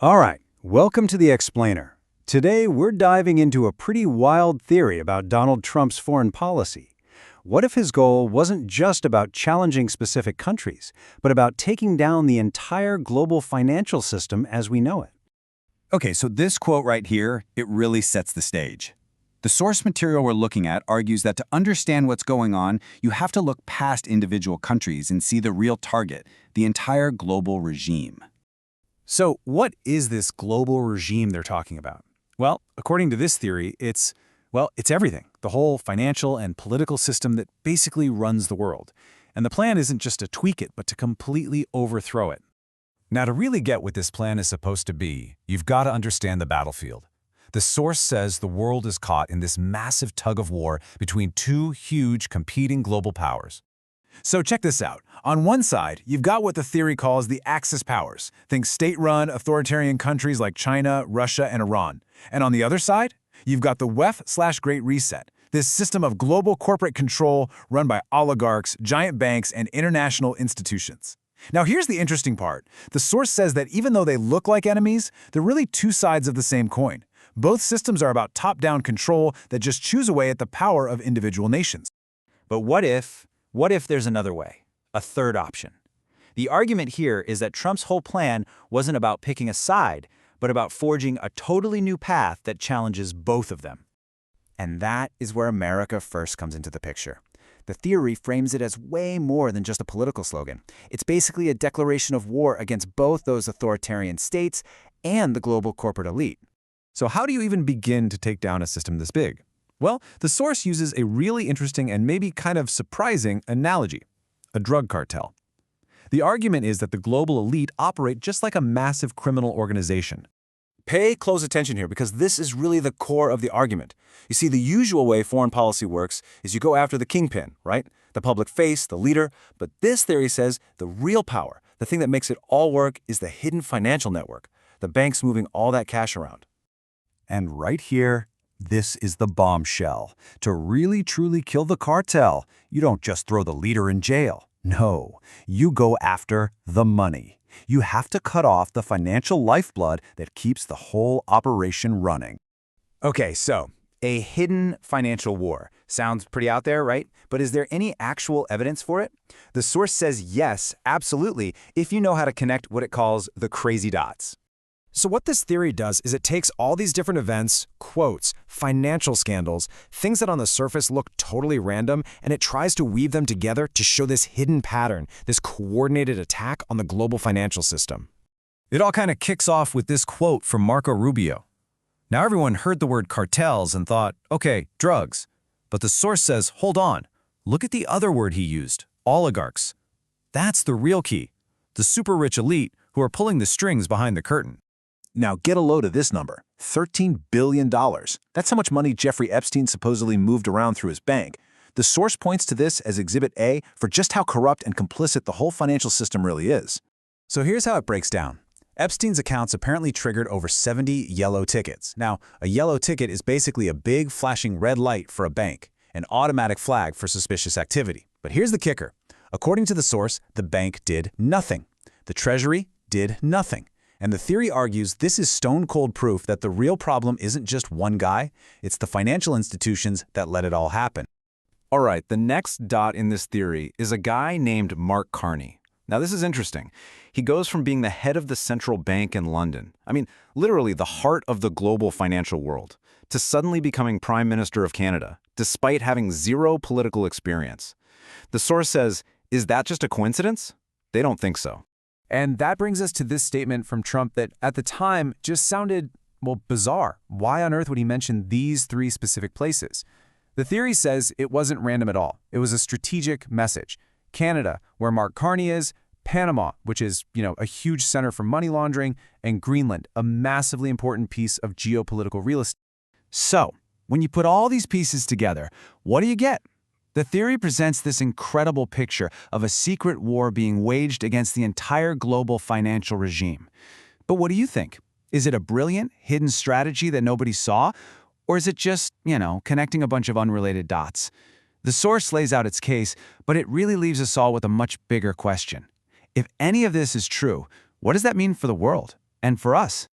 All right, welcome to the Explainer. Today, we're diving into a pretty wild theory about Donald Trump's foreign policy. What if his goal wasn't just about challenging specific countries, but about taking down the entire global financial system as we know it? Okay, so this quote right here, it really sets the stage. The source material we're looking at argues that to understand what's going on, you have to look past individual countries and see the real target, the entire global regime. So, what is this global regime they're talking about? Well, according to this theory, it's everything. The whole financial and political system that basically runs the world. And the plan isn't just to tweak it, but to completely overthrow it. Now, to really get what this plan is supposed to be, you've got to understand the battlefield. The source says the world is caught in this massive tug of war between two huge competing global powers. So check this out. On one side, you've got what the theory calls the Axis powers. Think state-run, authoritarian countries like China, Russia, and Iran. And on the other side, you've got the WEF/Great Reset, this system of global corporate control run by oligarchs, giant banks, and international institutions. Now here's the interesting part. The source says that even though they look like enemies, they're really two sides of the same coin. Both systems are about top-down control that just chews away at the power of individual nations. But what if there's another way? A third option. The argument here is that Trump's whole plan wasn't about picking a side, but about forging a totally new path that challenges both of them. And that is where America first comes into the picture. The theory frames it as way more than just a political slogan. It's basically a declaration of war against both those authoritarian states and the global corporate elite. So how do you even begin to take down a system this big? Well, the source uses a really interesting and maybe kind of surprising analogy: a drug cartel. The argument is that the global elite operate just like a massive criminal organization. Pay close attention here, because this is really the core of the argument. You see, the usual way foreign policy works is you go after the kingpin, right? The public face, the leader. But this theory says the real power, the thing that makes it all work, is the hidden financial network, the banks moving all that cash around. And right here, this is the bombshell. To really truly kill the cartel, you don't just throw the leader in jail. No, you go after the money. You have to cut off the financial lifeblood that keeps the whole operation running. Okay, so a hidden financial war. Sounds pretty out there, right? But is there any actual evidence for it? The source says yes, absolutely, if you know how to connect what it calls the crazy dots. So what this theory does is it takes all these different events, quotes, financial scandals, things that on the surface look totally random, and it tries to weave them together to show this hidden pattern, this coordinated attack on the global financial system. It all kind of kicks off with this quote from Marco Rubio. Now everyone heard the word cartels and thought, okay, drugs. But the source says, hold on, look at the other word he used, oligarchs. That's the real key, the super rich elite who are pulling the strings behind the curtain. Now get a load of this number, $13 billion. That's how much money Jeffrey Epstein supposedly moved around through his bank. The source points to this as Exhibit A for just how corrupt and complicit the whole financial system really is. So here's how it breaks down. Epstein's accounts apparently triggered over 70 yellow tickets. Now, a yellow ticket is basically a big flashing red light for a bank, an automatic flag for suspicious activity. But here's the kicker. According to the source, the bank did nothing. The Treasury did nothing. And the theory argues this is stone-cold proof that the real problem isn't just one guy, it's the financial institutions that let it all happen. All right, the next dot in this theory is a guy named Mark Carney. Now this is interesting. He goes from being the head of the central bank in London, I mean, literally the heart of the global financial world, to suddenly becoming Prime Minister of Canada, despite having zero political experience. The source says, is that just a coincidence? They don't think so. And that brings us to this statement from Trump that at the time just sounded, well, bizarre. Why on earth would he mention these three specific places? The theory says it wasn't random at all. It was a strategic message. Canada, where Mark Carney is, Panama, which is, a huge center for money laundering, and Greenland, a massively important piece of geopolitical real estate. So, when you put all these pieces together, what do you get? The theory presents this incredible picture of a secret war being waged against the entire global financial regime. But what do you think? Is it a brilliant, hidden strategy that nobody saw? Or is it just, connecting a bunch of unrelated dots? The source lays out its case, but it really leaves us all with a much bigger question. If any of this is true, what does that mean for the world? And for us,